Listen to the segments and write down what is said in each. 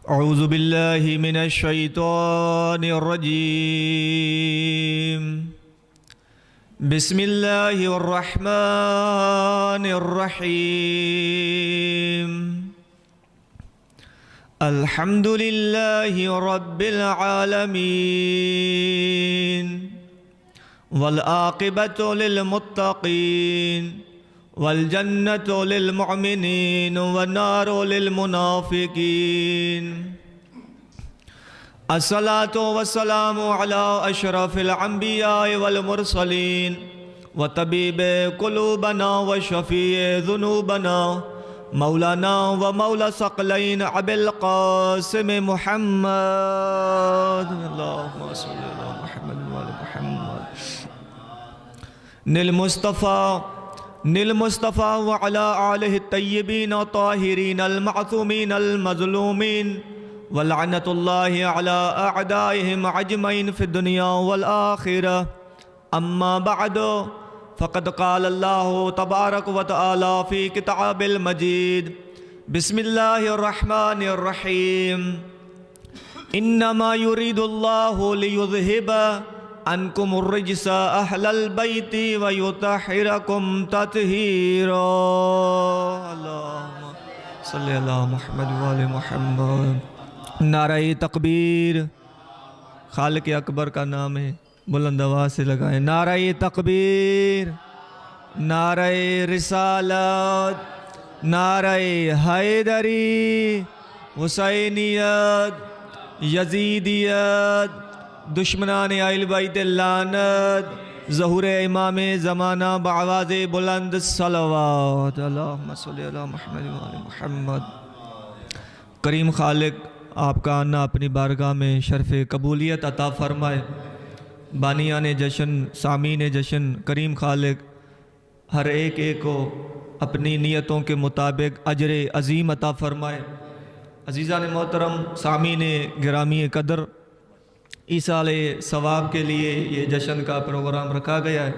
اعوذ باللہ من الشیطان الرجیم بسم اللہ الرحمن الرحیم الحمد للہ رب العالمین والعاقبۃ للمتقین والجنة للمؤمنين والنار للمنافقين الصلاة والسلام على أشرف الأنبياء والمرسلين وطبيب قلوبنا وشفيع ذنوبنا مولانا ومولى ثقلين أبي القاسم محمد اللهم صل على محمد وعلى محمد نل مصطفى وعلى آله الطيبين الطاهرين المعصومين المظلومين ولعنة الله على أعدائهم أجمعين في الدنيا والآخرة أما بعد فقد قال الله تبارك وتعالى في كتاب المجيد بسم الله الرحمن الرحيم إنما يريد الله ليذهب عنكم الرجس أهل البيت ويطهركم تطهيرا اللهم صل على محمد وآل محمد نعرہ تکبیر خالق اکبر کا نام ہے بلند آواز سے لگائیں نعرہ تکبیر نعرہ رسالت نعرہ حیدری حسینیت یزیدیت دشمنان اہل بیت لعنت ظہور امام زمانہ بآواز بلند صلوات اللہم صلی علی محمد وآل محمد کریم خالق آپ کا آنا اپنی بارگاہ میں شرف قبولیت عطا فرمائے بانیان جشن سامعین جشن کریم خالق ہر ایک کو اپنی نیتوں کے مطابق اجر عظیم عطا فرمائے عزیزان محترم سامعین گرامی قدر ایصال ثواب کے لیے یہ جشن کا پروگرام رکھا گیا ہے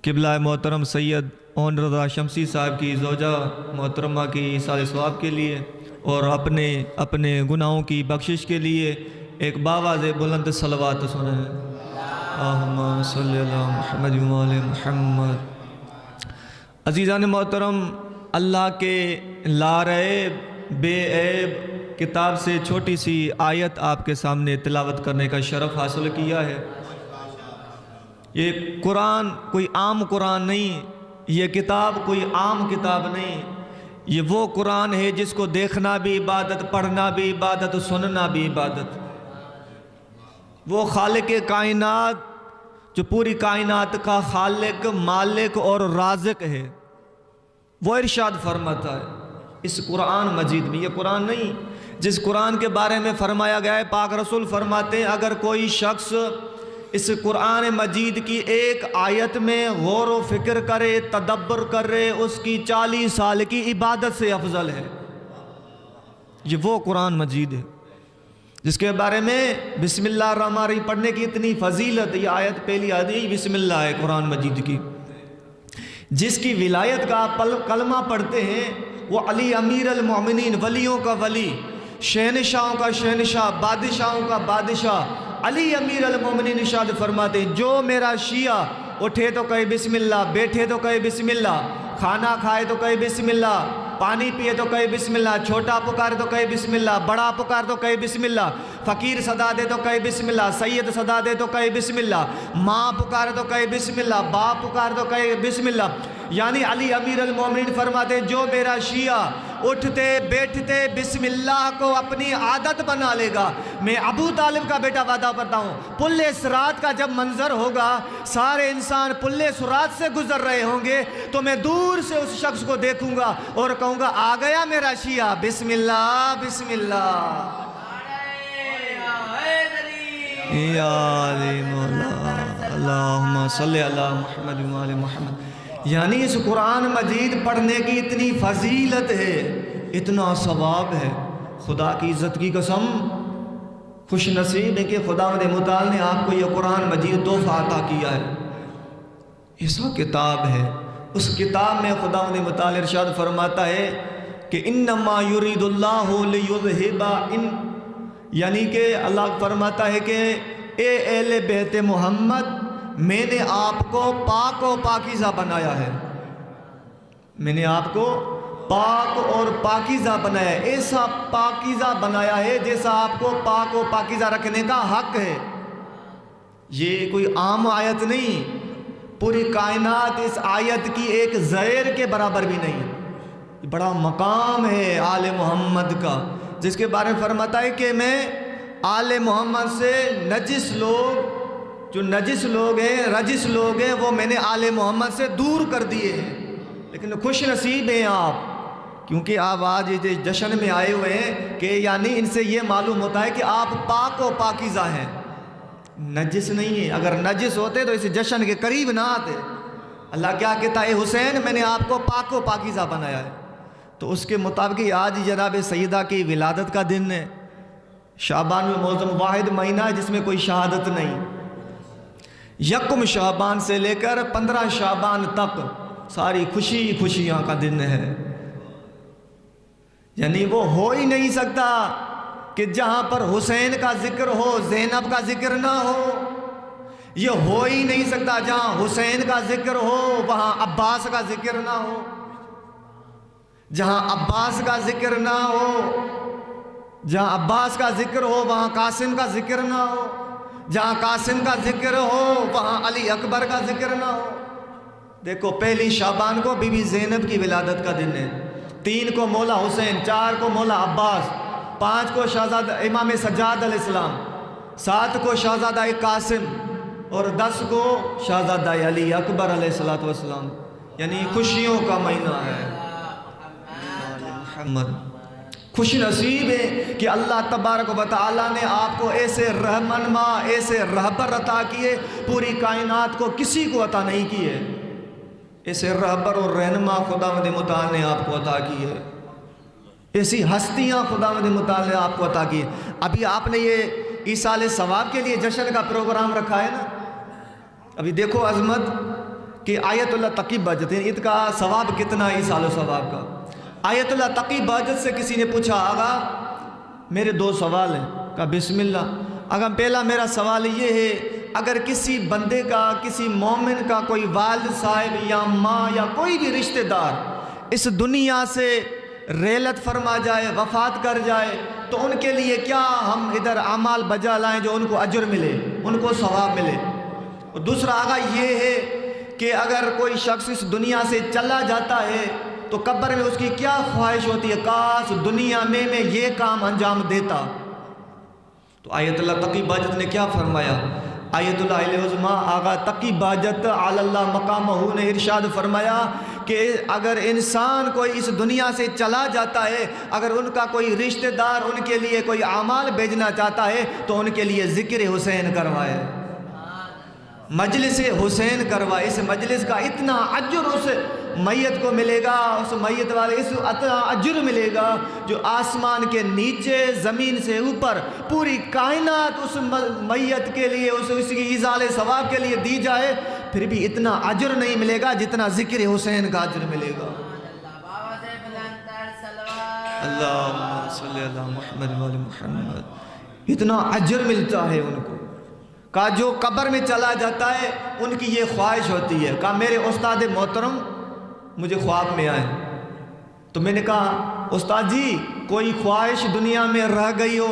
قبلہ محترم سید اون رضا شمسی صاحب کی زوجہ محترمہ کی ایصال ثواب کے لیے اور اپنے گناہوں کی بخشش کے لیے ایک باواز بلند صلوات سنیں اللہم صلی علی محمد وآل محمد عزیزان محترم اللہ کے لا ریب بے عیب کتاب سے چھوٹی سی آیت آپ کے سامنے تلاوت کرنے کا شرف حاصل کیا ہے یہ قرآن کوئی عام قرآن نہیں یہ کتاب کوئی عام کتاب نہیں یہ وہ قرآن ہے جس کو دیکھنا بھی عبادت پڑھنا بھی عبادت سننا بھی عبادت وہ خالق کائنات جو پوری کائنات کا خالق مالک اور رازق ہے وہ ارشاد فرماتا ہے اس قرآن مجید میں یہ قرآن نہیں جس قرآن کے بارے میں فرمایا گیا ہے پاک رسول فرماتے ہیں اگر کوئی شخص اس قرآن مجید کی ایک آیت میں غور و فکر کرے تدبر کرے اس کی 40 سال کی عبادت سے افضل ہے یہ وہ قرآن مجید ہے جس کے بارے میں بسم اللہ الرحمن الرحیم پڑھنے کی اتنی فضیلت یہ آیت پہلی آدھی بسم اللہ ہے قرآن مجید کی جس کی ولایت کا آپ کلمہ پڑھتے ہیں وہ علی امیر المومنین ولیوں کا ولی شہنشاہوں کا شہنشاہ بادشاہوں کا بادشاہ علی امیر المومنین ارشاد فرماتے ہیں جو میرا شیعہ اٹھے تو کہے بسم اللہ بیٹھے تو کہے بسم اللہ کھانا کھائے تو کہے بسم اللہ پانی پیے تو کہے بسم اللہ چھوٹا پکارے تو کہے بسم اللہ بڑا پکار تو کہے بسم اللہ فقیر صدا دے تو کہے بسم اللہ سید صدا دے تو کہے بسم اللہ ماں پکارے تو کہے بسم اللہ باپ پکارے تو کہے بسم اللہ یعنی علی امیر المومنین فرماتے ہیں جو میرا شیعہ اٹھتے بیٹھتے بسم اللہ کو اپنی عادت بنا لے گا میں ابو طالب کا بیٹا وعدہ کرتا ہوں پل صراط کا جب منظر ہوگا سارے انسان پل صراط سے گزر رہے ہوں گے تو میں دور سے اس شخص کو دیکھوں گا اور کہوں گا آ گیا میرا شیعہ بسم اللہ بسم اللہ یا علی مولا اللہم صلی علی محمد وآل محمد یعنی اس قرآن مجید پڑھنے کی اتنی فضیلت ہے اتنا ثواب ہے خدا کی عزت کی قسم خوش نصیب ہے کہ خداوند متعال نے آپ کو یہ قرآن مجید تحفہ عطا کیا ہے ایسا کتاب ہے اس کتاب میں خداوند متعال ارشاد فرماتا ہے کہ انما یرید اللہ لیذہب یعنی کہ اللہ فرماتا ہے کہ اے اہل بیت محمد میں نے آپ کو پاک و پاکیزہ بنایا ہے، میں نے آپ کو پاک اور پاکیزہ بنایا ہے، ایسا پاکیزہ بنایا ہے جیسا آپ کو پاک و پاکیزہ رکھنے کا حق ہے۔ یہ کوئی عام آیت نہیں، پوری کائنات اس آیت کی ایک زیر کے برابر بھی نہیں۔ بڑا مقام ہے آل محمد کا، جس کے بارے میں فرماتا ہے کہ میں آل محمد سے نجس لوگ، جو نجس لوگ ہیں، رجس لوگ ہیں، وہ میں نے آل محمد سے دور کر دیے ہیں۔ لیکن خوش نصیب ہیں آپ، کیونکہ آپ آج یہ جشن میں آئے ہوئے ہیں کہ یعنی ان سے یہ معلوم ہوتا ہے کہ آپ پاک و پاکیزہ ہیں، نجس نہیں ہیں۔ اگر نجس ہوتے تو اس جشن کے قریب نہ آتے۔ اللہ کیا کہتا ہے؟ حسین میں نے آپ کو پاک و پاکیزہ بنایا ہے۔ تو اس کے مطابق آج جناب سیدہ کی ولادت کا دن ہے۔ شعبان میں معظم واحد مہینہ ہے جس میں کوئی شہادت نہیں۔ یکم شعبان سے لے کر 15 شعبان تک ساری خوشیاں کا دن ہے۔ یعنی وہ ہو ہی نہیں سکتا کہ جہاں پر حسین کا ذکر ہو زینب کا ذکر نہ ہو، یہ ہو ہی نہیں سکتا جہاں حسین کا ذکر ہو وہاں عباس کا ذکر نہ ہو، جہاں عباس کا ذکر نہ ہو، جہاں عباس کا ذکر ہو وہاں قاسم کا ذکر نہ ہو، جہاں قاسم کا ذکر ہو وہاں علی اکبر کا ذکر نہ ہو۔ دیکھو پہلی شعبان کو بی بی زینب کی ولادت کا دن ہے، 3 کو مولا حسین، 4 کو مولا عباس، 5 کو شہزادہ امام سجاد علیہ السلام، 7 کو شہزادہ قاسم اور 10 کو شہزادہ علی اکبر علیہ السلام۔ یعنی خوشیوں کا مہینہ ہے۔ محمد خوش نصیب ہے کہ اللہ تبارک و تعالیٰ نے آپ کو ایسے رہنما، ایسے رہبر عطا کیے، پوری کائنات کو کسی کو عطا نہیں کیے۔ ایسے رہبر اور رہنما خداوند متعال نے آپ کو عطا کیے، ایسی ہستیاں خداوند متعال نے آپ کو عطا کی۔ ابھی آپ نے یہ ایصال ثواب کے لیے جشن کا پروگرام رکھا ہے نا، ابھی دیکھو عظمت کہ آیت اللہ تقی بہجت ہے، اس کا ثواب کتنا ہے ایصال ثواب کا۔ آیت اللہ تقی بہجت سے کسی نے پوچھا آغا میرے 2 سوال ہیں، کہا بسم اللہ۔ اگر پہلا میرا سوال یہ ہے، اگر کسی بندے کا، کسی مومن کا کوئی والد صاحب یا ماں یا کوئی بھی رشتہ دار اس دنیا سے ریلت فرما جائے، وفات کر جائے، تو ان کے لیے کیا ہم ادھر اعمال بجا لائیں جو ان کو اجر ملے، ان کو ثواب ملے؟ اور دوسرا آغا یہ ہے کہ اگر کوئی شخص اس دنیا سے چلا جاتا ہے تو قبر میں اس کی کیا خواہش ہوتی ہے؟ کاش دنیا میں یہ کام انجام دیتا۔ تو آیت اللہ تقی بہجت نے کیا فرمایا؟ آیت اللہ علیہ عظمہ آغا تقی بہجت علی اللہ مقامہ نے ارشاد فرمایا کہ اگر انسان کوئی اس دنیا سے چلا جاتا ہے، اگر ان کا کوئی رشتہ دار ان کے لیے کوئی اعمال بھیجنا چاہتا ہے تو ان کے لیے ذکر حسین کروائے، مجلس حسین کروائے۔ اس مجلس کا اتنا اجر اس میت کو ملے گا، اس میت والے اس اتنا اجر ملے گا جو آسمان کے نیچے، زمین سے اوپر پوری کائنات اس میت کے لیے، اس کی ایصال ثواب کے لیے دی جائے، پھر بھی اتنا اجر نہیں ملے گا جتنا ذکر حسین کا اجر ملے گا۔ اللہم صلی اللہ محمد و محمد، اتنا اجر ملتا ہے ان کو۔ کہا جو قبر میں چلا جاتا ہے ان کی یہ خواہش ہوتی ہے۔ کہا میرے استاد محترم مجھے خواب میں آئے، تو میں نے کہا استاد جی کوئی خواہش دنیا میں رہ گئی ہو؟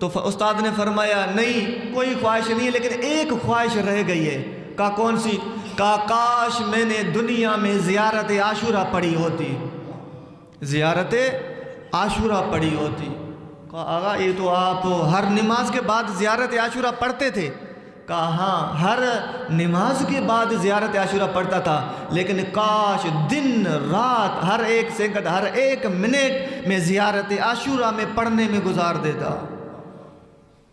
تو استاد نے فرمایا نہیں کوئی خواہش نہیں ہے، لیکن ایک خواہش رہ گئی ہے۔ کہا کون سی؟ کہا کاش میں نے دنیا میں زیارت عاشورہ پڑھی ہوتی، زیارت عاشورہ پڑھی ہوتی۔ کہا آغا یہ تو آپ ہر نماز کے بعد زیارت عاشورہ پڑھتے تھے؟ کہا ہاں ہر نماز کے بعد زیارت عاشورہ پڑھتا تھا، لیکن کاش دن رات ہر ایک سیکنڈ، ہر ایک منٹ میں زیارت عاشورہ میں پڑھنے میں گزار دیتا۔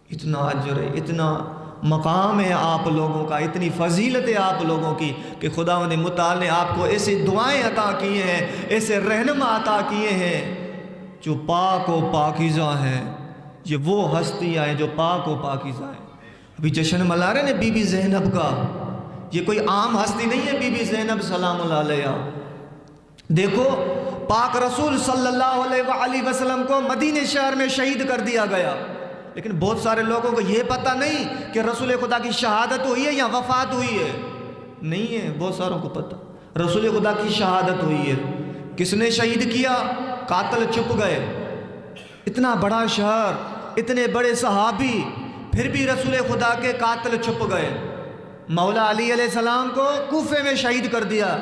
اتنا اجر ہے، اتنا مقام ہے آپ لوگوں کا، اتنی فضیلت ہے آپ لوگوں کی کہ خداوند متعال نے آپ کو ایسی دعائیں عطا کیے ہیں، ایسے رہنما عطا کیے ہیں جو پاک و پاکیزہ ہیں۔ یہ وہ ہستیاں ہیں جو پاک و پاکیزہ ہیں۔ ابھی جشن منا رہے ہیں بی بی زینب کا، یہ کوئی عام ہستی نہیں ہے بی بی زینب سلام اللہ علیہ۔ دیکھو پاک رسول صلی اللہ علیہ وسلم کو مدینہ شہر میں شہید کر دیا گیا، لیکن بہت سارے لوگوں کو یہ پتہ نہیں کہ رسول خدا کی شہادت ہوئی ہے یا وفات ہوئی ہے، نہیں ہے، بہت ساروں کو پتہ رسول خدا کی شہادت ہوئی ہے۔ کس نے شہید کیا؟ قاتل چھپ گئے، اتنا بڑا شہر، اتنے بڑے صحابی، پھر بھی رسول خدا کے قاتل چھپ گئے۔ مولا علی علیہ السلام کو کوفے میں شہید کر دیا،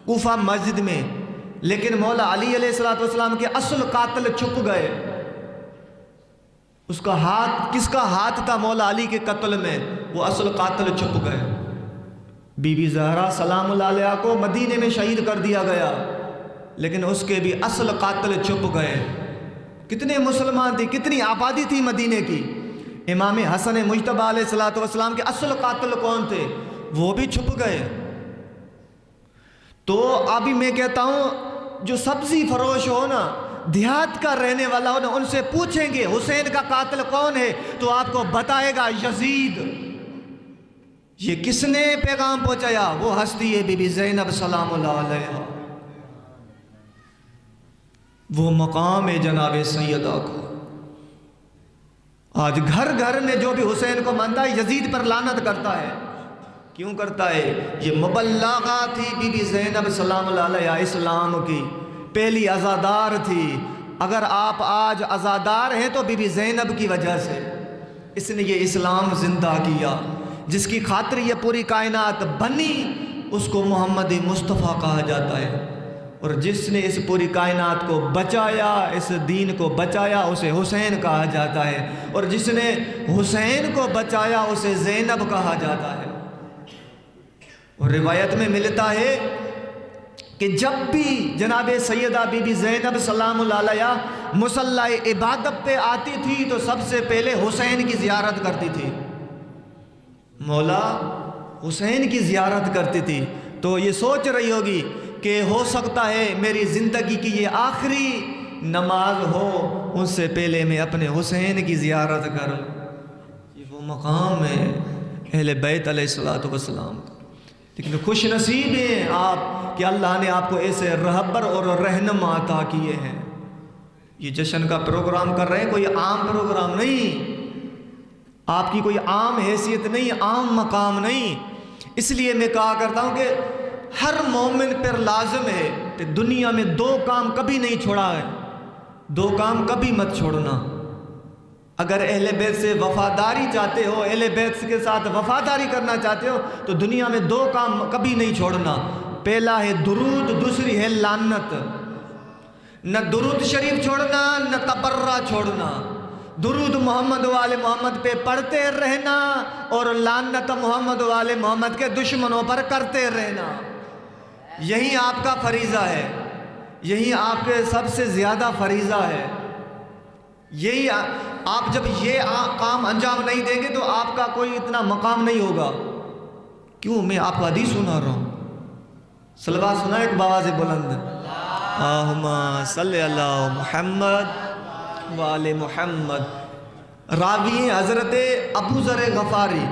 کوفہ مسجد میں، لیکن مولا علی علیہ السلام کے اصل قاتل چھپ گئے۔ اس کا ہاتھ، کس کا ہاتھ تھا مولا علی کے قتل میں؟ وہ اصل قاتل چھپ گئے۔ بی بی زہرا سلام اللہ علیہ کو مدینے میں شہید کر دیا گیا، لیکن اس کے بھی اصل قاتل چھپ گئے۔ کتنے مسلمان تھے، کتنی آبادی تھی مدینے کی۔ امام حسن مجتبی علیہ السلام کے اصل قاتل کون تھے؟ وہ بھی چھپ گئے۔ تو ابھی میں کہتا ہوں جو سبزی فروش ہو نا، دیہات کا رہنے والا ہو نا، ان سے پوچھیں گے حسین کا قاتل کون ہے تو آپ کو بتائے گا یزید۔ یہ کس نے پیغام پہنچایا؟ وہ ہستی ہے بی بی زینب سلام اللہ علیہ، وہ مقام ہے جناب سیدہ کو۔ آج گھر گھر میں جو بھی حسین کو مانتا ہے یزید پر لعنت کرتا ہے۔ کیوں کرتا ہے؟ یہ مبلغہ تھی بی بی زینب سلام اللہ علیہ، اسلام کی پہلی عزادار تھی۔ اگر آپ آج عزادار ہیں تو بی بی زینب کی وجہ سے، اس نے یہ اسلام زندہ کیا۔ جس کی خاطر یہ پوری کائنات بنی اس کو محمد مصطفیٰ کہا جاتا ہے، اور جس نے اس پوری کائنات کو بچایا، اس دین کو بچایا، اسے حسین کہا جاتا ہے، اور جس نے حسین کو بچایا اسے زینب کہا جاتا ہے۔ اور روایت میں ملتا ہے کہ جب بھی جناب سیدہ بی بی زینب سلام اللہ علیہ مصلی عبادت پہ آتی تھی تو سب سے پہلے حسین کی زیارت کرتی تھی، مولا حسین کی زیارت کرتی تھی۔ تو یہ سوچ رہی ہوگی کہ ہو سکتا ہے میری زندگی کی یہ آخری نماز ہو، اس سے پہلے میں اپنے حسین کی زیارت کروں۔ یہ وہ مقام ہے اہل بیت علیہ السلام کا۔ لیکن خوش نصیب ہیں آپ کہ اللہ نے آپ کو ایسے رہبر اور رہنما عطا کیے ہیں۔ یہ جشن کا پروگرام کر رہے ہیں، کوئی عام پروگرام نہیں، آپ کی کوئی عام حیثیت نہیں، عام مقام نہیں۔ اس لیے میں کہا کرتا ہوں کہ ہر مومن پر لازم ہے کہ دنیا میں دو کام کبھی نہیں چھوڑا ہے، دو کام کبھی مت چھوڑنا۔ اگر اہل بیت سے وفاداری چاہتے ہو، اہل بیت کے ساتھ وفاداری کرنا چاہتے ہو تو دنیا میں دو کام کبھی نہیں چھوڑنا۔ پہلا ہے درود، دوسری ہے لعنت۔ نہ درود شریف چھوڑنا، نہ تبرہ چھوڑنا۔ درود محمد و آل محمد پہ پڑھتے رہنا اور لعنت محمد و آل محمد کے دشمنوں پر کرتے رہنا۔ یہی آپ کا فریضہ ہے، یہی آپ کے سب سے زیادہ فریضہ ہے۔ یہی آپ جب یہ کام انجام نہیں دیں گے تو آپ کا کوئی اتنا مقام نہیں ہوگا۔ کیوں؟ میں آپ کو حدیث سنا رہا ہوں، صلوات سنا ایک بآواز بلند، اللہم صلی اللہ محمد وآل محمد۔ راوی ہیں حضرت ابو ذر غفاری۔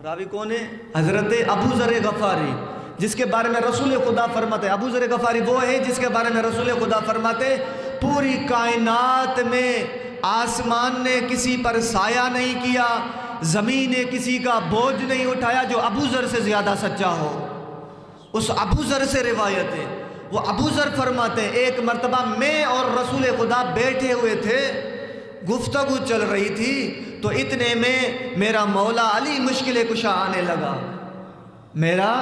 راوی کون ہے؟ حضرت ابو ذر غفاری، جس کے بارے میں رسول خدا فرماتے ہیں، ابو ذر غفاری وہ ہے جس کے بارے میں رسول خدا فرماتے پوری کائنات میں آسمان نے کسی پر سایہ نہیں کیا، زمین نے کسی کا بوجھ نہیں اٹھایا جو ابو ذر سے زیادہ سچا ہو۔ اس ابو ذر سے روایت ہے، وہ ابو ذر فرماتے ہیں ایک مرتبہ میں اور رسول خدا بیٹھے ہوئے تھے، گفتگو چل رہی تھی، تو اتنے میں میرا مولا علی مشکل کشا آنے لگا، میرا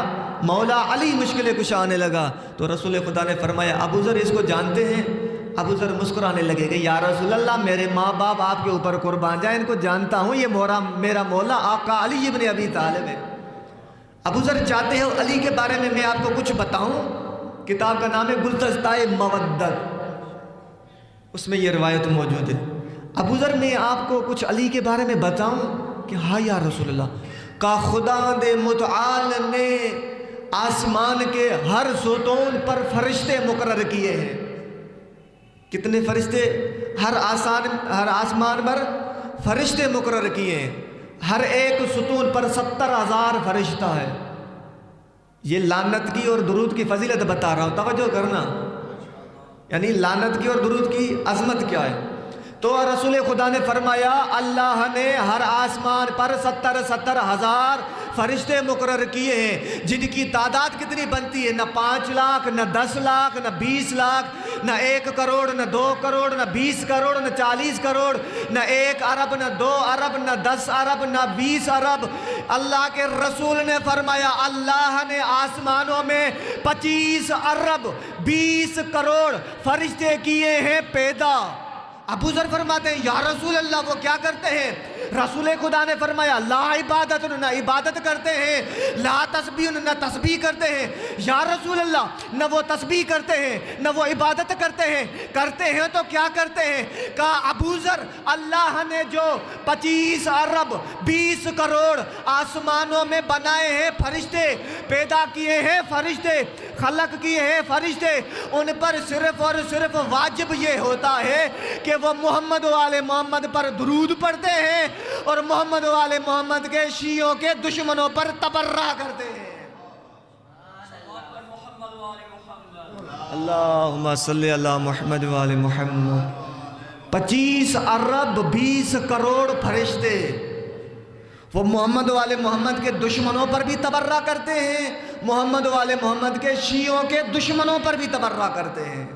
مولا علی مشکل کشا آنے لگا۔ تو رسول خدا نے فرمایا ابو ذر اس کو جانتے ہیں؟ ابو ذر مسکرانے لگے کہ یا رسول اللہ میرے ماں باپ آپ کے اوپر قربان جائیں، ان کو جانتا ہوں، یہ میرا مولا آقا علی ابن ابی طالب ہے۔ ابو ذر چاہتے ہیں علی کے بارے میں آپ کو کچھ بتاؤں، کتاب کا نام ہے گلدستہ مودت، اس میں یہ روایت موجود ہے۔ ابو ذر میں آپ کو کچھ علی کے بارے میں بتاؤں کہ ہاں یا رسول اللہ، کا خداوند متعال نے آسمان کے ہر ستون پر فرشتے مقرر کیے ہیں۔ کتنے فرشتے؟ ہر آسمان پر فرشتے مقرر کیے ہیں، ہر ایک ستون پر 70,000 فرشتہ ہے۔ یہ لعنت کی اور درود کی فضیلت بتا رہا ہوں، توجہ کرنا۔ یعنی لعنت کی اور درود کی عظمت کیا ہے؟ تو رسول خدا نے فرمایا اللہ نے ہر آسمان پر 70 ہزار فرشتے مقرر کیے ہیں، جن کی تعداد کتنی بنتی ہے؟ نہ 5 لاکھ، نہ 10 لاکھ، نہ 20 لاکھ، نہ 1 کروڑ، نہ 2 کروڑ، نہ 20 کروڑ، نہ 40 کروڑ، نہ 1 ارب، نہ 2 ارب، نہ 10 ارب، نہ 20 ارب۔ اللہ کے رسول نے فرمایا اللہ نے آسمانوں میں 25 ارب 20 کروڑ فرشتے کیے ہیں پیدا۔ ابو ذر فرماتے ہیں یا رسول اللہ وہ کیا کرتے ہیں؟ رسول خدا نے فرمایا لا عبادت، نہ عبادت کرتے ہیں، لا تسبیح، نہ تسبیح کرتے ہیں۔ یا رسول اللہ نہ وہ تسبیح کرتے ہیں نہ وہ عبادت کرتے ہیں تو کیا کرتے ہیں؟ کہا ابو ذر اللہ نے جو 25 ارب 20 کروڑ آسمانوں میں بنائے ہیں فرشتے، پیدا کیے ہیں فرشتے، خلق کیے ہیں فرشتے، ان پر صرف اور صرف واجب یہ ہوتا ہے کہ وہ محمد و آل محمد پر درود پڑھتے ہیں اور محمد و آل محمد کے شیعوں کے دشمنوں پر تبرہ کرتے ہیں۔ اللہم صلی اللہ محمد و آل محمد۔ 25 ارب 20 کروڑ فرشتے وہ محمد و آل محمد کے دشمنوں پر بھی تبرہ کرتے ہیں، محمد و آل محمد کے شیعوں کے دشمنوں پر بھی تبرہ کرتے ہیں۔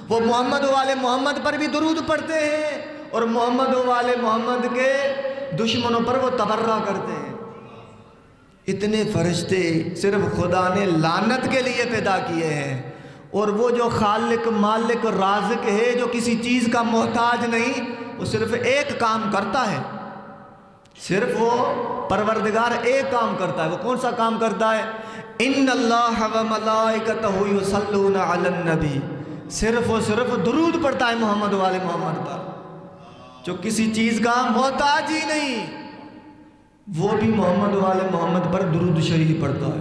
وہ محمد و آل محمد پر بھی درود پڑھتے ہیں اور محمد و آل محمد کے دشمنوں پر وہ تبرہ کرتے ہیں۔ اتنے فرشتے صرف خدا نے لعنت کے لیے پیدا کیے ہیں، اور وہ جو خالق مالک رازق ہے جو کسی چیز کا محتاج نہیں، وہ صرف ایک کام کرتا ہے، صرف وہ پروردگار ایک کام کرتا ہے۔ وہ کون سا کام کرتا ہے؟ ان اللہ و ملائکتہ یصلون علی النبی، صرف و صرف درود پڑھتا ہے محمد و آل محمد پر، جو کسی چیز کا محتاج ہی نہیں، وہ بھی محمد و آل محمد پر درود شریف پڑھتا ہے۔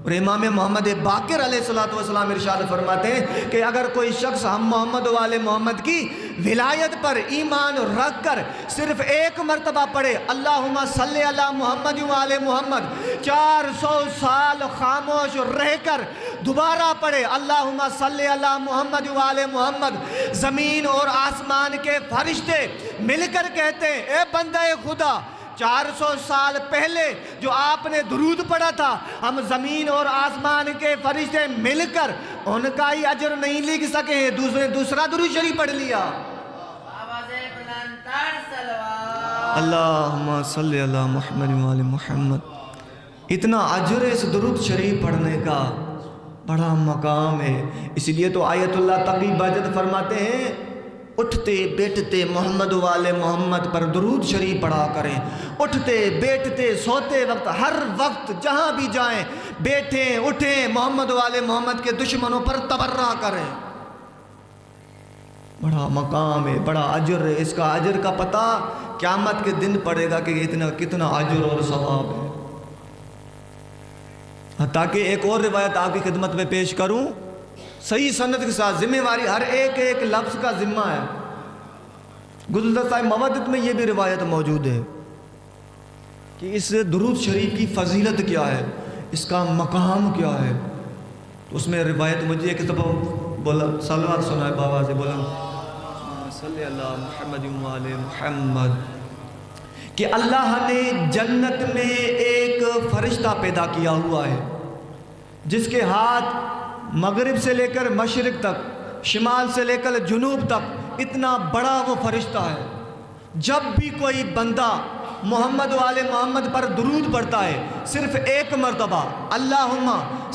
اور امام محمد باقر علیہ السلام ارشاد فرماتے ہیں کہ اگر کوئی شخص ہم محمد و آل محمد کی ولایت پر ایمان رکھ کر صرف ایک مرتبہ پڑھے اللہم صلی علی محمد و آل محمد، 400 سال خاموش رہ کر دوبارہ پڑھے اللہم صلی علی محمد و آل محمد، زمین اور آسمان کے فرشتے مل کر کہتے ہیں اے بندہ خدا، 400 سال پہلے جو آپ نے درود پڑھا تھا، ہم زمین اور آسمان کے فرشتے مل کر ان کا ہی اجر نہیں لکھ سکے ہیں، دوسرا درود شریف پڑھ لیا۔ اللہم صلی اللہ محمد و آل محمد۔ اتنا اجر اس درود شریف پڑھنے کا بڑا مقام ہے، اس لیے تو آیت اللہ تقی بہجت فرماتے ہیں اٹھتے بیٹھتے محمد و آل محمد پر درود شریف پڑھا کریں، اٹھتے بیٹھتے سوتے وقت ہر وقت جہاں بھی جائیں، بیٹھیں اٹھیں محمد و آل محمد کے دشمنوں پر تبرہ کریں۔ بڑا مقام ہے، بڑا اجر ہے، اس کا اجر کا پتہ قیامت کے دن پڑے گا کہ کتنا اجر اور ثواب ہے۔ تاکہ ایک اور روایت آپ کی خدمت میں پیش کروں صحیح سند کے ساتھ، ذمہ واری ہر ایک لفظ کا ذمہ ہے۔ گزشتہ مودت میں یہ بھی روایت موجود ہے کہ اس درود شریف کی فضیلت کیا ہے، اس کا مقام کیا ہے۔ اس میں روایت مجھے ایک دفعہ بولا صلوات سنائے بابا سے، بولا صلی اللہ محمد و آل محمد، کہ اللہ نے جنت میں ایک فرشتہ پیدا کیا ہوا ہے جس کے ہاتھ مغرب سے لے کر مشرق تک، شمال سے لے کر جنوب تک اتنا بڑا وہ فرشتہ ہے۔ جب بھی کوئی بندہ محمد و آل محمد پر درود پڑھتا ہے صرف ایک مرتبہ اللہم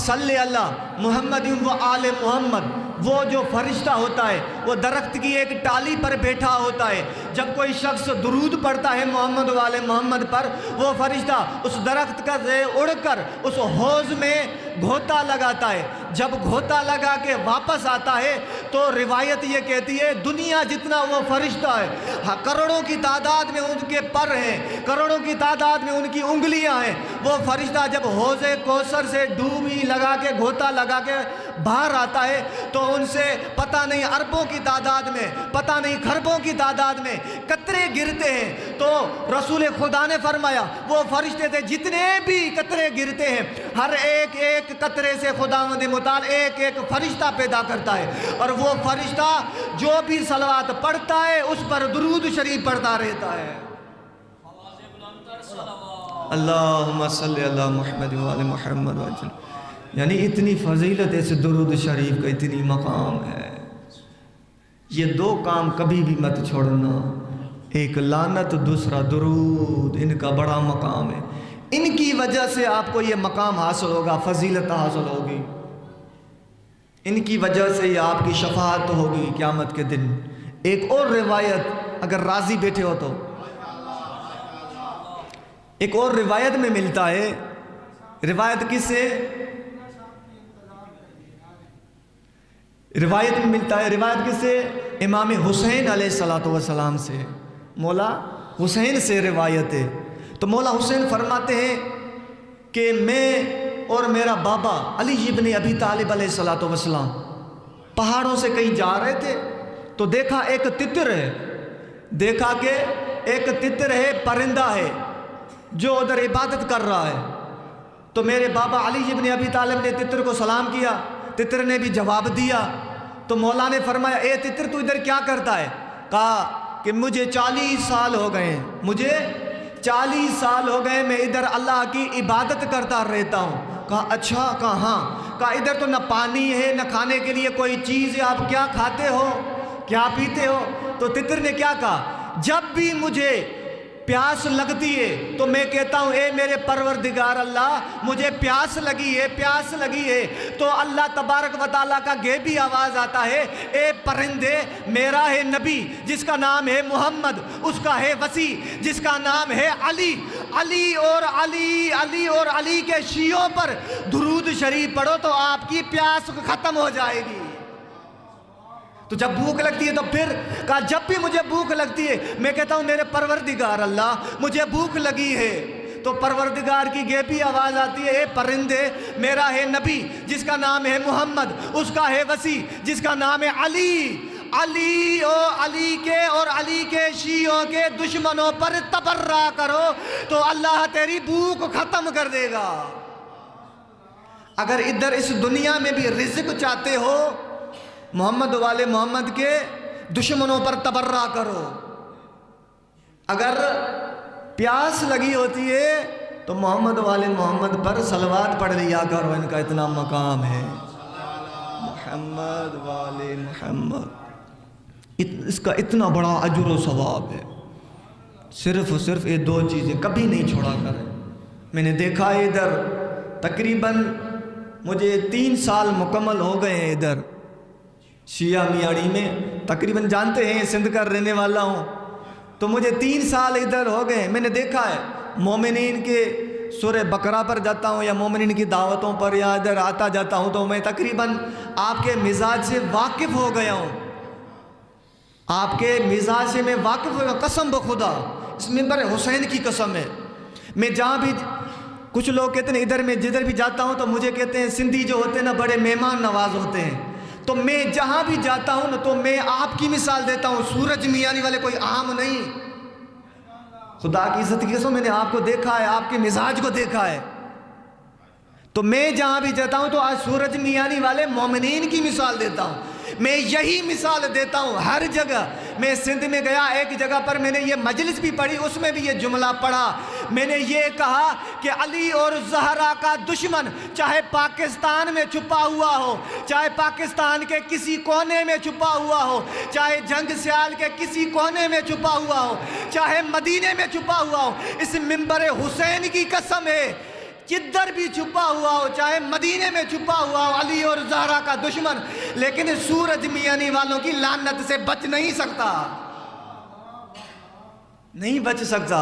صلی اللہ محمد و آل محمد، وہ جو فرشتہ ہوتا ہے وہ درخت کی ایک ٹالی پر بیٹھا ہوتا ہے، جب کوئی شخص درود پڑھتا ہے محمد و آل محمد پر، وہ فرشتہ اس درخت کا سے اڑ کر اس حوض میں گھوتا لگاتا ہے۔ جب گھوتا لگا کے واپس آتا ہے تو روایت یہ کہتی ہے دنیا جتنا وہ فرشتہ ہے، کروڑوں کی تعداد میں ان کے پر ہیں، کروڑوں کی تعداد میں ان کی انگلیاں ہیں، وہ فرشتہ جب حوض کوثر سے ڈوبی لگا کے گھوتا لگا کے باہر آتا ہے تو ان سے پتہ نہیں اربوں کی تعداد میں، پتہ نہیں خربوں کی تعداد میں قطرے گرتے ہیں۔ تو رسول خدا نے فرمایا وہ فرشتے تھے جتنے بھی قطرے گرتے ہیں، ہر ایک ایک قطرے سے خداوند متعال ایک ایک فرشتہ پیدا کرتا ہے، اور وہ فرشتہ جو بھی صلوات پڑھتا ہے اس پر درود شریف پڑھتا رہتا ہے۔ اللہم صلی اللہ محمد وآل محمد وسلم۔ یعنی اتنی فضیلت ہے اس درود شریف کا، اتنی مقام ہے۔ یہ دو کام کبھی بھی مت چھوڑنا، ایک لعنت دوسرا درود، ان کا بڑا مقام ہے۔ ان کی وجہ سے آپ کو یہ مقام حاصل ہوگا، فضیلت حاصل ہوگی، ان کی وجہ سے یہ آپ کی شفاعت ہوگی قیامت کے دن۔ ایک اور روایت اگر راضی بیٹھے ہو تو ایک اور روایت میں ملتا ہے، روایت کس سے؟ روایت میں ملتا ہے، روایت کس سے؟ امام حسین علیہ السلام سے، مولا حسین سے روایت ہے۔ تو مولا حسین فرماتے ہیں کہ میں اور میرا بابا علی ابن ابی طالب علیہ السلام پہاڑوں سے کہیں جا رہے تھے تو دیکھا ایک تتر ہے، دیکھا کہ ایک تتر ہے، پرندہ ہے جو ادھر عبادت کر رہا ہے۔ تو میرے بابا علی ابن ابی طالب نے تتر کو سلام کیا، تتر نے بھی جواب دیا۔ تو مولا نے فرمایا اے تتر تو ادھر کیا کرتا ہے؟ کہا کہ مجھے 40 سال ہو گئے ہیں، مجھے 40 سال ہو گئے میں ادھر اللہ کی عبادت کرتا رہتا ہوں۔ کہا اچھا؟ کہا ہاں۔ کہا ادھر تو نہ پانی ہے نہ کھانے کے لیے کوئی چیز ہے، آپ کیا کھاتے ہو کیا پیتے ہو؟ تو تتر نے کیا کہا؟ جب بھی مجھے پیاس لگتی ہے تو میں کہتا ہوں اے میرے پروردگار اللہ مجھے پیاس لگی ہے، پیاس لگی ہے۔ تو اللہ تبارک و تعالیٰ کا غیبی آواز آتا ہے اے پرندے میرا ہے نبی جس کا نام ہے محمد، اس کا ہے وسیع جس کا نام ہے علی، علی اور علی، علی اور علی کے شیعوں پر درود شریف پڑھو تو آپ کی پیاس ختم ہو جائے گی۔ تو جب بھوک لگتی ہے تو پھر کہا جب بھی مجھے بھوک لگتی ہے میں کہتا ہوں میرے پروردگار اللہ مجھے بھوک لگی ہے۔ تو پروردگار کی غیبی آواز آتی ہے اے پرندے میرا ہے نبی جس کا نام ہے محمد، اس کا ہے وسیع جس کا نام ہے علی، علی علی کے اور علی کے شیعوں کے دشمنوں پر تبرہ کرو تو اللہ تیری بھوک ختم کر دے گا۔ اگر ادھر اس دنیا میں بھی رزق چاہتے ہو محمد والے محمد کے دشمنوں پر تبرہ کرو، اگر پیاس لگی ہوتی ہے تو محمد والے محمد پر صلوات پڑھ لیا کرو، ان کا اتنا مقام ہے۔ محمد والے محمد، اس کا اتنا بڑا اجر و ثواب ہے۔ صرف یہ دو چیزیں کبھی نہیں چھوڑا کریں۔ میں نے دیکھا ہے ادھر تقریباً مجھے 3 سال مکمل ہو گئے ہیں ادھر شیعہ میاڑی میں، تقریباً جانتے ہیں سندھ کا رہنے والا ہوں، تو مجھے 3 سال ادھر ہو گئے ہیں۔ میں نے دیکھا ہے مومنین کے سورہ بقرہ پر جاتا ہوں یا مومنین کی دعوتوں پر یا ادھر آتا جاتا ہوں تو میں تقریباً آپ کے مزاج سے واقف ہو گیا ہوں، آپ کے مزاج سے میں واقف ہو گیا، قسم بخدا اس منبر حسین کی قسم ہے۔ میں جہاں بھی کچھ لوگ کہتے ہیں ادھر میں جدھر بھی جاتا ہوں تو مجھے کہتے ہیں سندھی جو ہوتے ہیں نا بڑے مہمان نواز ہوتے ہیں، تو میں جہاں بھی جاتا ہوں نا تو میں آپ کی مثال دیتا ہوں، سورج میانی والے کوئی عام نہیں، خدا کی عزت کی قسم میں نے آپ کو دیکھا ہے، آپ کے مزاج کو دیکھا ہے، تو میں جہاں بھی جاتا ہوں تو آج سورج میانی والے مومنین کی مثال دیتا ہوں، میں یہی مثال دیتا ہوں ہر جگہ۔ میں سندھ میں گیا ایک جگہ پر میں نے یہ مجلس بھی پڑھی، اس میں بھی یہ جملہ پڑھا، میں نے یہ کہا کہ علی اور زہرا کا دشمن چاہے پاکستان میں چھپا ہوا ہو، چاہے پاکستان کے کسی کونے میں چھپا ہوا ہو، چاہے جنگ سیال کے کسی کونے میں چھپا ہوا ہو، چاہے مدینے میں چھپا ہوا ہو، اس منبر حسین کی قسم ہے جدھر بھی چھپا ہوا ہو، چاہے مدینے میں چھپا ہوا ہو علی اور زہرا کا دشمن، لیکن سورج میانی والوں کی لعنت سے بچ نہیں سکتا، نہیں بچ سکتا۔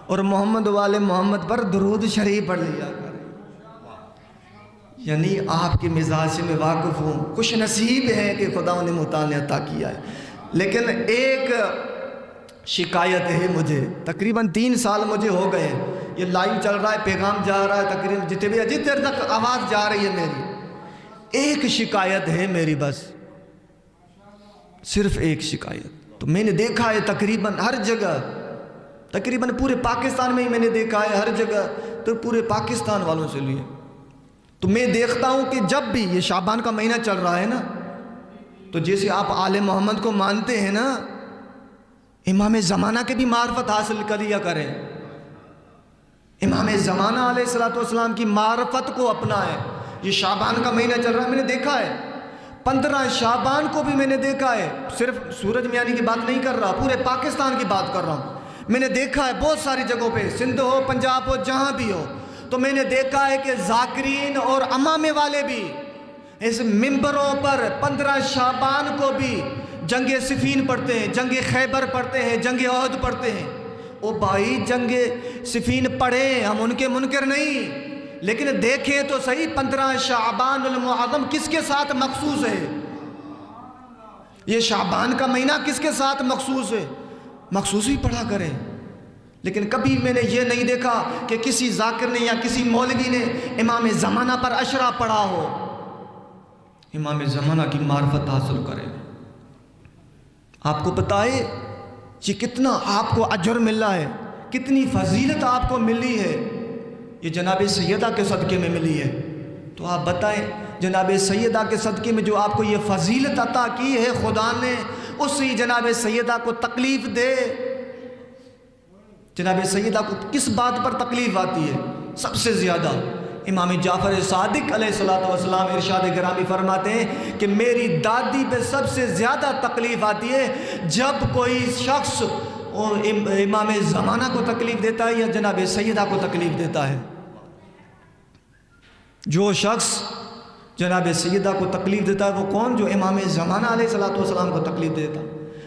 اور محمد والے محمد پر درود شریف پڑھ لیا کریں۔ یعنی آپ کے مزاج سے میں واقف ہوں، خوش نصیب ہے کہ خدا نے مطالعہ عطا کیا ہے۔ لیکن ایک شکایت ہے مجھے، تقریباً 3 سال مجھے ہو گئے، یہ لائیو چل رہا ہے، پیغام جا رہا ہے، تقریباً جتنے بھی جتنے تک آواز جا رہی ہے میری، ایک شکایت ہے میری، بس صرف ایک شکایت. تو میں نے دیکھا ہے تقریباً ہر جگہ، تقریباً پورے پاکستان میں ہی میں نے دیکھا ہے ہر جگہ، تو پورے پاکستان والوں سے لیے. تو میں دیکھتا ہوں کہ جب بھی یہ شعبان کا مہینہ چل رہا ہے نا، تو جیسے آپ آل محمد کو مانتے ہیں نا، امام زمانہ کے بھی معرفت حاصل کر لیا کریں. امام زمانہ علیہ السلام کی معرفت کو اپنائیں. یہ شعبان کا مہینہ چل رہا ہے، میں نے دیکھا ہے 15 شعبان کو بھی میں نے دیکھا ہے. صرف سورج میانی کی بات نہیں کر رہا، پورے پاکستان کی بات کر رہا ہوں. میں نے دیکھا ہے بہت ساری جگہوں پہ، سندھ ہو، پنجاب ہو، جہاں بھی ہو، تو میں نے دیکھا ہے کہ ذاکرین اور امامے والے بھی اس ممبروں پر 15 شعبان کو بھی جنگ صفین پڑھتے ہیں، جنگ خیبر پڑھتے ہیں، جنگ احد پڑھتے ہیں. او بھائی جنگ صفین پڑھیں، ہم ان کے منکر نہیں، لیکن دیکھیں تو صحیح 15 شعبان المعظم کس کے ساتھ مخصوص ہے؟ یہ شعبان کا مہینہ کس کے ساتھ مخصوص ہے؟ مخصوص ہی پڑھا کریں. لیکن کبھی میں نے یہ نہیں دیکھا کہ کسی ذاکر نے یا کسی مولوی نے امام زمانہ پر عشرہ پڑھا ہو. امام زمانہ کی معرفت حاصل کریں. آپ کو پتہ ہے یہ کتنا آپ کو اجر ملا ہے، کتنی فضیلت آپ کو ملی ہے، یہ جناب سیدہ کے صدقے میں ملی ہے. تو آپ بتائیں جناب سیدہ کے صدقے میں جو آپ کو یہ فضیلت عطا کی ہے خدا نے، اسی جناب سیدہ کو تکلیف دے. جناب سیدہ کو کس بات پر تکلیف آتی ہے سب سے زیادہ؟ امام جعفر صادق علیہ السلام ارشاد گرامی فرماتے ہیں کہ میری دادی پہ سب سے زیادہ تکلیف آتی ہے جب کوئی شخص امام زمانہ کو تکلیف دیتا ہے یا جناب سیدہ کو تکلیف دیتا ہے. جو شخص جناب سیدہ کو تکلیف دیتا ہے وہ کون؟ جو امام زمانہ علیہ السلام کو تکلیف دیتا.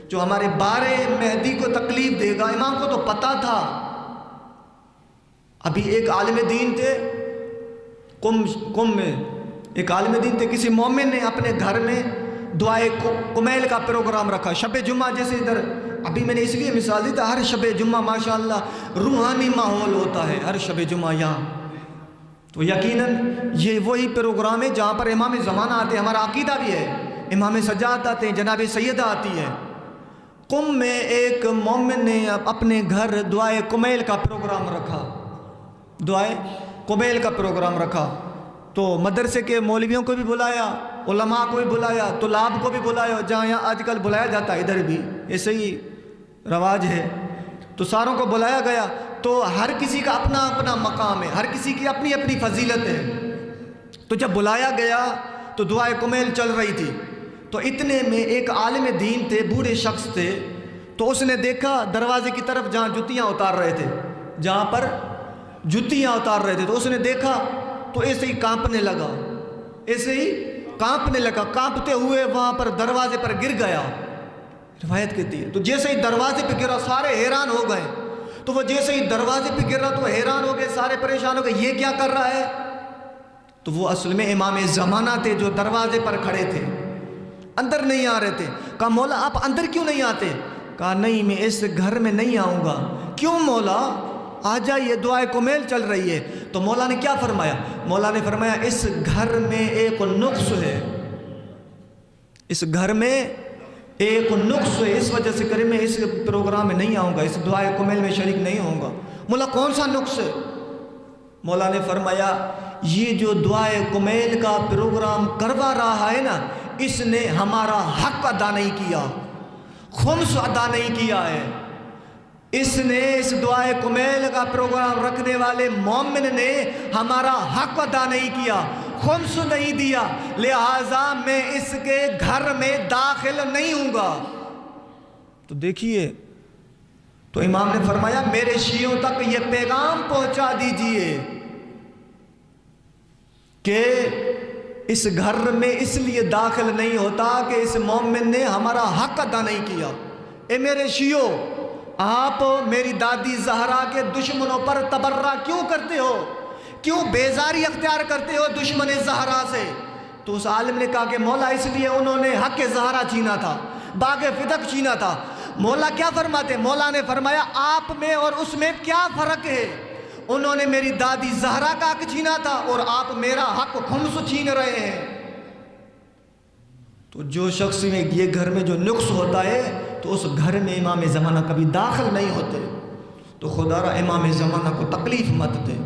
جو ہمارے بارے مہدی کو تکلیف دے گا، امام کو تو پتہ تھا. ابھی ایک عالم دین تھے قم میں، ایک عالم دین تھے، کسی مومن نے اپنے گھر میں دعائے کمیل کا پروگرام رکھا. شب جمعہ جیسے ادھر ابھی میں نے اس لیے مثال دی تھا، ہر شب جمعہ ماشاءاللہ روحانی ماحول ہوتا ہے ہر شب جمعہ یہاں. تو یقیناً یہ وہی پروگرام ہے جہاں پر امام زمانہ آتے ہیں. ہمارا عقیدہ بھی ہے، امام سجاد آتے ہیں، جناب سیدہ آتی ہے. قم میں ایک مومن نے اپنے گھر دعائے کمیل کا پروگرام رکھا، دعائے کمیل کا پروگرام رکھا. تو مدرسے کے مولویوں کو بھی بلایا، علماء کو بھی بلایا، طلاب کو بھی بلایا، جہاں یہاں آج کل بلایا جاتا ہے ادھر بھی ایسے ہی رواج ہے. تو ساروں کو بلایا گیا. تو ہر کسی کا اپنا اپنا مقام ہے، ہر کسی کی اپنی اپنی فضیلت ہے. تو جب بلایا گیا تو دعائے کمیل چل رہی تھی. تو اتنے میں ایک عالم دین تھے، بوڑھے شخص تھے. تو اس نے دیکھا دروازے کی طرف جہاں جتیاں اتار رہے تھے، جہاں پر جتیاں اتار رہے تھے، تو اس نے دیکھا تو ایسے ہی کانپنے لگا، ایسے ہی کانپنے لگا. کانپتے ہوئے وہاں پر دروازے پر گر گیا، روایت کہتی ہے. تو جیسے ہی دروازے پہ گرا سارے حیران ہو گئے. تو وہ جیسے ہی دروازے پہ گر رہا تو حیران ہو گئے، سارے پریشان ہو گئے، یہ کیا کر رہا ہے؟ تو وہ اصل میں امام زمانہ تھے جو دروازے پر کھڑے تھے، اندر نہیں آ رہے تھے. کہا مولا آپ اندر کیوں نہیں آتے؟ کہا نہیں میں اس گھر میں نہیں آؤں گا. کیوں مولا؟ آ جائیے دعائے کمیل چل رہی ہے. تو مولا نے کیا فرمایا؟ مولا نے فرمایا اس گھر میں ایک نقص ہے، اس گھر میں ایک نقص ہے، اس وجہ سے کرے میں اس پروگرام میں نہیں آؤں گا، اس دعائے کمیل میں شریک نہیں ہوں گا. مولا کون سا نقص ہے؟ مولا نے فرمایا یہ جو دعائے کمیل کا پروگرام کروا رہا ہے نا، اس نے ہمارا حق ادا نہیں کیا، خمس ادا نہیں کیا ہے. اس نے اس دعائے کمیل کا پروگرام رکھنے والے مومن نے ہمارا حق ادا نہیں کیا، خمس نہیں دیا، لہٰذا میں اس کے گھر میں داخل نہیں ہوں گا. تو دیکھیے، تو امام نے فرمایا میرے شیعوں تک یہ پیغام پہنچا دیجئے کہ اس گھر میں اس لیے داخل نہیں ہوتا کہ اس مومن نے ہمارا حق ادا نہیں کیا. اے میرے شیعوں، آپ میری دادی زہرا کے دشمنوں پر تبرہ کیوں کرتے ہو؟ کیوں بیزاری اختیار کرتے ہو دشمن زہرا سے؟ تو اس عالم نے کہا کہ مولا اس لیے انہوں نے حق زہرا چھینا تھا، باغ فدق چھینا تھا. مولا کیا فرماتے؟ مولا نے فرمایا آپ میں اور اس میں کیا فرق ہے؟ انہوں نے میری دادی زہرا کا حق چھینا تھا اور آپ میرا حق خمس چھین رہے ہیں. تو جو شخص میں یہ گھر میں جو نقص ہوتا ہے تو اس گھر میں امام زمانہ کبھی داخل نہیں ہوتے. تو خدا را امام زمانہ کو تکلیف مت دے.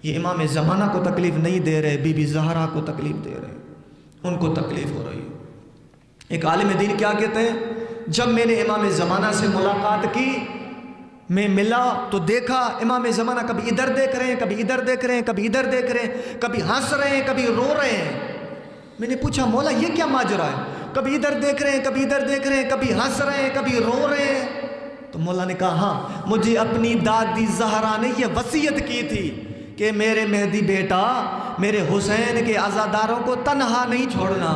یہ امام زمانہ کو تکلیف نہیں دے رہے، بی بی زہرا کو تکلیف دے رہے، ان کو تکلیف ہو رہی ہے. ایک عالم دین کیا کہتے ہیں، جب میں نے امام زمانہ سے ملاقات کی، میں ملا تو دیکھا امام زمانہ کبھی ادھر دیکھ رہے ہیں، کبھی ادھر دیکھ رہے ہیں، کبھی ادھر دیکھ رہے ہیں، کبھی ہنس رہے ہیں، کبھی رو رہے ہیں. میں نے پوچھا مولا یہ کیا ماجرا ہے، کبھی ادھر دیکھ رہے ہیں، کبھی ادھر دیکھ رہے ہیں، کبھی ہنس رہے ہیں، کبھی رو رہے ہیں. تو مولا نے کہا ہاں، مجھے اپنی دادی زہرا نے یہ وصیت کی تھی کہ میرے مہدی بیٹا میرے حسین کے عزاداروں کو تنہا نہیں چھوڑنا،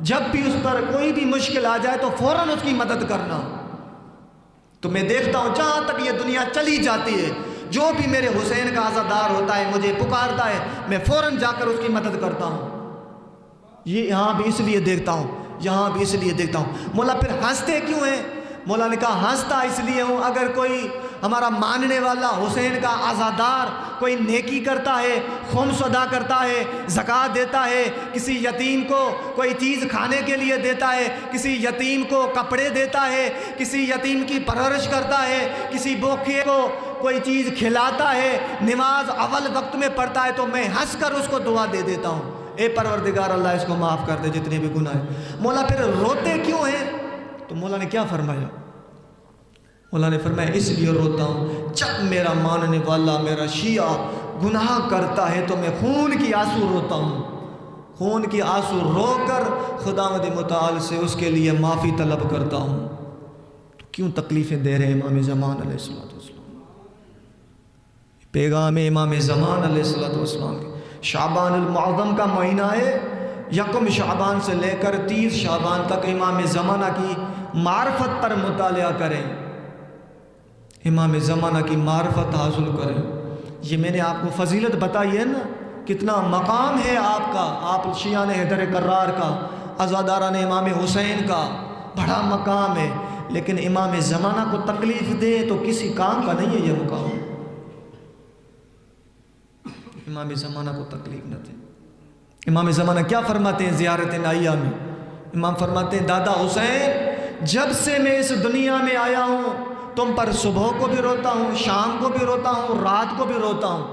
جب بھی اس پر کوئی بھی مشکل آ جائے تو فوراً اس کی مدد کرنا. تو میں دیکھتا ہوں جہاں تک یہ دنیا چلی جاتی ہے، جو بھی میرے حسین کا عزادار ہوتا ہے مجھے پکارتا ہے، میں فوراً جا کر اس کی مدد کرتا ہوں. یہ یہاں بھی اس لیے دیکھتا ہوں، یہاں بھی اس لیے دیکھتا ہوں. مولا پھر ہنستے کیوں ہیں؟ مولا نے کہا ہنستا اس لیے ہوں، اگر کوئی ہمارا ماننے والا حسین کا عزادار کوئی نیکی کرتا ہے، خمس ادا کرتا ہے، زکوٰۃ دیتا ہے، کسی یتیم کو کوئی چیز کھانے کے لیے دیتا ہے، کسی یتیم کو کپڑے دیتا ہے، کسی یتیم کی پرورش کرتا ہے، کسی بوکھے کو کوئی چیز کھلاتا ہے، نماز اول وقت میں پڑھتا ہے، تو میں ہنس کر اس کو دعا دے دیتا ہوں، اے پروردگار اللہ اس کو معاف کر دے جتنے بھی گناہ ہیں. مولا پھر روتے کیوں ہیں؟ تو مولا نے کیا فرمایا؟ مولا نے فرمایا اس لیے روتا ہوں، جب میرا ماننے والا میرا شیعہ گناہ کرتا ہے تو میں خون کی آنسو روتا ہوں، خون کی آنسو رو کر خداوند متعال سے اس کے لیے معافی طلب کرتا ہوں. تو کیوں تکلیفیں دے رہے ہیں امام زمان علیہ السلام؟ پیغام امام زمان علیہ السلام کے شعبان المعظم کا مہینہ ہے، یکم شعبان سے لے کر 30 شعبان تک امام زمانہ کی معرفت پر مطالعہ کریں، امام زمانہ کی معرفت حاصل کریں. یہ میں نے آپ کو فضیلت بتائی ہے نا، کتنا مقام ہے آپ کا، آپ شیعان حیدر کرار کا، عزاداران امام حسین کا بڑا مقام ہے، لیکن امام زمانہ کو تکلیف دے تو کسی کام کا نہیں ہے یہ مقام. امام زمانہ کو تکلیف نہ دے. امام زمانہ کیا فرماتے ہیں زیارت نائیہ میں؟ امام فرماتے ہیں دادا حسین جب سے میں اس دنیا میں آیا ہوں تم پر صبح کو بھی روتا ہوں، شام کو بھی روتا ہوں، رات کو بھی روتا ہوں.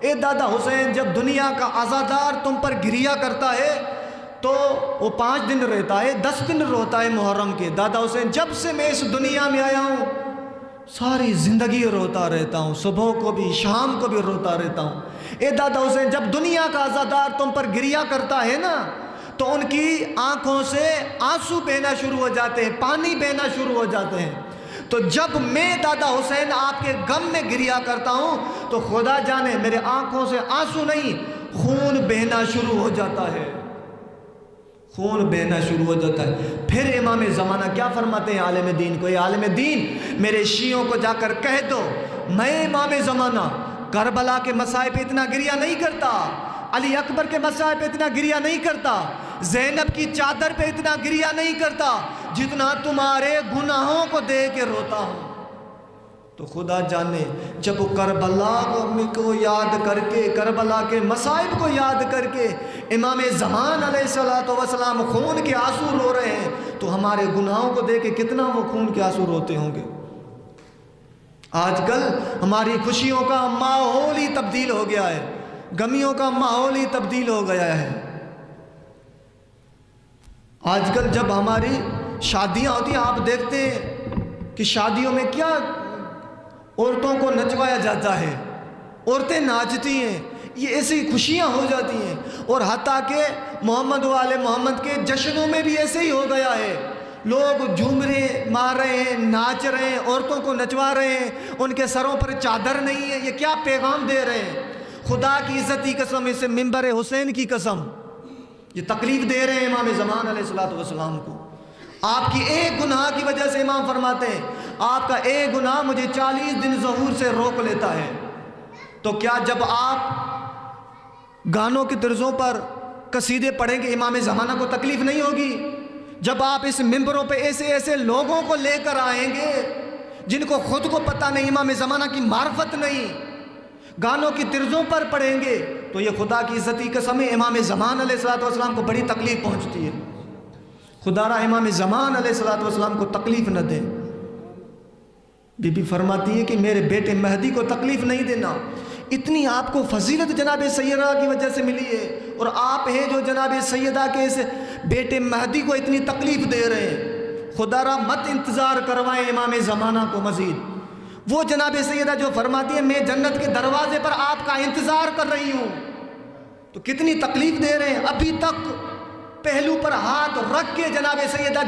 اے دادا حسین جب دنیا کا عزادار تم پر گریا کرتا ہے تو وہ 5 دن رہتا ہے، 10 دن روتا ہے محرم کے. دادا حسین جب سے میں اس دنیا میں آیا ہوں ساری زندگی روتا رہتا ہوں، صبح کو بھی شام کو بھی روتا رہتا ہوں. اے دادا حسین جب دنیا کا عزادار تم پر گریا کرتا ہے نا تو ان کی آنکھوں سے آنسو بہنا شروع ہو جاتے ہیں، پانی بہنا شروع ہو جاتے ہیں. تو جب میں دادا حسین آپ کے غم میں گریا کرتا ہوں تو خدا جانے میرے آنکھوں سے آنسو نہیں، خون بہنا شروع ہو جاتا ہے، خون بہنا شروع ہو جاتا ہے. پھر امام زمانہ کیا فرماتے ہیں عالم دین کو؟ اے عالم دین میرے شیعوں کو جا کر کہہ دو میں امام زمانہ کربلا کے مسائب پہ اتنا گریا نہیں کرتا، علی اکبر کے مسائب پہ اتنا گریا نہیں کرتا، زینب کی چادر پہ اتنا گریا نہیں کرتا جتنا تمہارے گناہوں کو دیکھ کے روتا ہوں. تو خدا جانے جب وہ کربلا کو یاد کر کے، کربلا کے مصائب کو یاد کر کے امام زمان علیہ السلام خون کے آنسو رو رہے ہیں تو ہمارے گناہوں کو دیکھ کے کتنا وہ خون کے آنسو روتے ہوں گے. آج کل ہماری خوشیوں کا ماحول ہی تبدیل ہو گیا ہے، غمیوں کا ماحول ہی تبدیل ہو گیا ہے. آج کل جب ہماری شادیاں ہوتی ہیں آپ دیکھتے ہیں کہ شادیوں میں کیا عورتوں کو نچوایا جاتا ہے، عورتیں ناچتی ہیں، یہ ایسی خوشیاں ہو جاتی ہیں. اور حتیٰ کہ محمد و آل محمد کے جشنوں میں بھی ایسے ہی ہو گیا ہے، لوگ جھومرے مار رہے ہیں، ناچ رہے ہیں، عورتوں کو نچوا رہے ہیں، ان کے سروں پر چادر نہیں ہے. یہ کیا پیغام دے رہے ہیں؟ خدا کی عزت کی قسم، اسے منبر حسین کی قسم، یہ تکلیف دے رہے ہیں امام زمان علیہ السلام کو. آپ کی ایک گناہ کی وجہ سے امام فرماتے ہیں آپ کا ایک گناہ مجھے 40 دن ظہور سے روک لیتا ہے. تو کیا جب آپ گانوں کی طرزوں پر قصیدے پڑھیں گے امام زمانہ کو تکلیف نہیں ہوگی؟ جب آپ اس ممبروں پہ ایسے ایسے لوگوں کو لے کر آئیں گے جن کو خود کو پتہ نہیں، امام زمانہ کی معرفت نہیں، گانوں کی طرزوں پر پڑھیں گے تو یہ خدا کی عزت کی قسم ہے امام زمان علیہ السلام کو بڑی تکلیف پہنچتی ہے. خدا را امام زمان علیہ الصلوۃ والسلام کو تکلیف نہ دیں۔ بی بی فرماتی ہے کہ میرے بیٹے مہدی کو تکلیف نہیں دینا۔ اتنی آپ کو فضیلت جناب سیدہ کی وجہ سے ملی ہے، اور آپ ہیں جو جناب سیدہ کے اس بیٹے مہدی کو اتنی تکلیف دے رہے ہیں۔ خدا را مت انتظار کروائیں امام زمانہ کو مزید۔ وہ جناب سیدہ جو فرماتی ہے میں جنت کے دروازے پر آپ کا انتظار کر رہی ہوں، تو کتنی تکلیف دے رہے ہیں۔ ابھی تک پہلو پر ہاتھ رکھ کے جناب سیدہ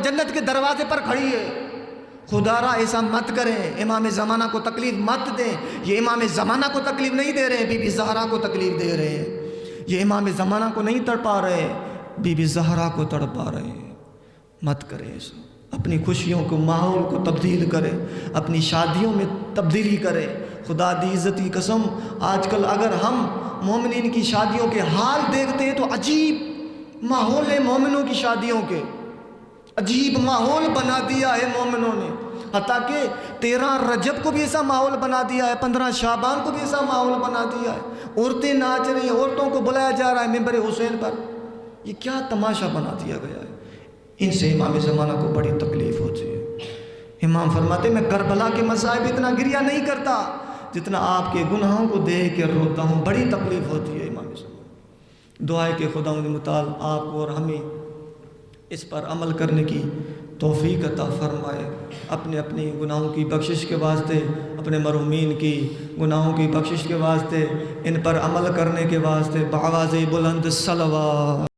جنت کے دروازے پر کھڑی ہے۔ خدا را ایسا مت کریں، امام زمانہ کو تکلیف مت دیں۔ یہ امام زمانہ کو تکلیف نہیں دے رہے ہیں، بی بی زہرا کو تکلیف دے رہے ہیں۔ یہ امام زمانہ کو نہیں تڑپا رہے، بی بی زہرا کو تڑپا رہے ہیں۔ مت کریں ایسا۔ اپنی خوشیوں کو، ماحول کو تبدیل کریں، اپنی شادیوں میں تبدیلی کریں۔ خدا دی عزت کی قسم، آج کل اگر ہم مومنین کی شادیوں کے حال دیکھتے ہیں تو عجیب ماحول ہے۔ مومنوں کی شادیوں کے عجیب ماحول بنا دیا ہے مومنوں نے، حتیٰ کہ 13 رجب کو بھی ایسا ماحول بنا دیا ہے، 15 شعبان کو بھی ایسا ماحول بنا دیا ہے۔ عورتیں ناچ رہی ہیں، عورتوں کو بلایا جا رہا ہے ممبر حسین پر۔ یہ کیا تماشا بنا دیا گیا ہے۔ ان سے امام زمانہ کو بڑی تکلیف ہوتی ہے۔ امام فرماتے میں کربلا کے مصائب اتنا گریہ نہیں کرتا جتنا آپ کے گناہوں کو دیکھ کے روتا ہوں، بڑی تکلیف ہوتی ہے امام زمانہ۔ دعا ہے کہ خداوند متعال آپ کو اور ہمیں اس پر عمل کرنے کی توفیق عطا فرمائے۔ اپنے اپنی گناہوں کی بخشش کے واسطے، اپنے مرحومین کی گناہوں کی بخشش کے واسطے، ان پر عمل کرنے کے واسطے بآواز بلند صلوات۔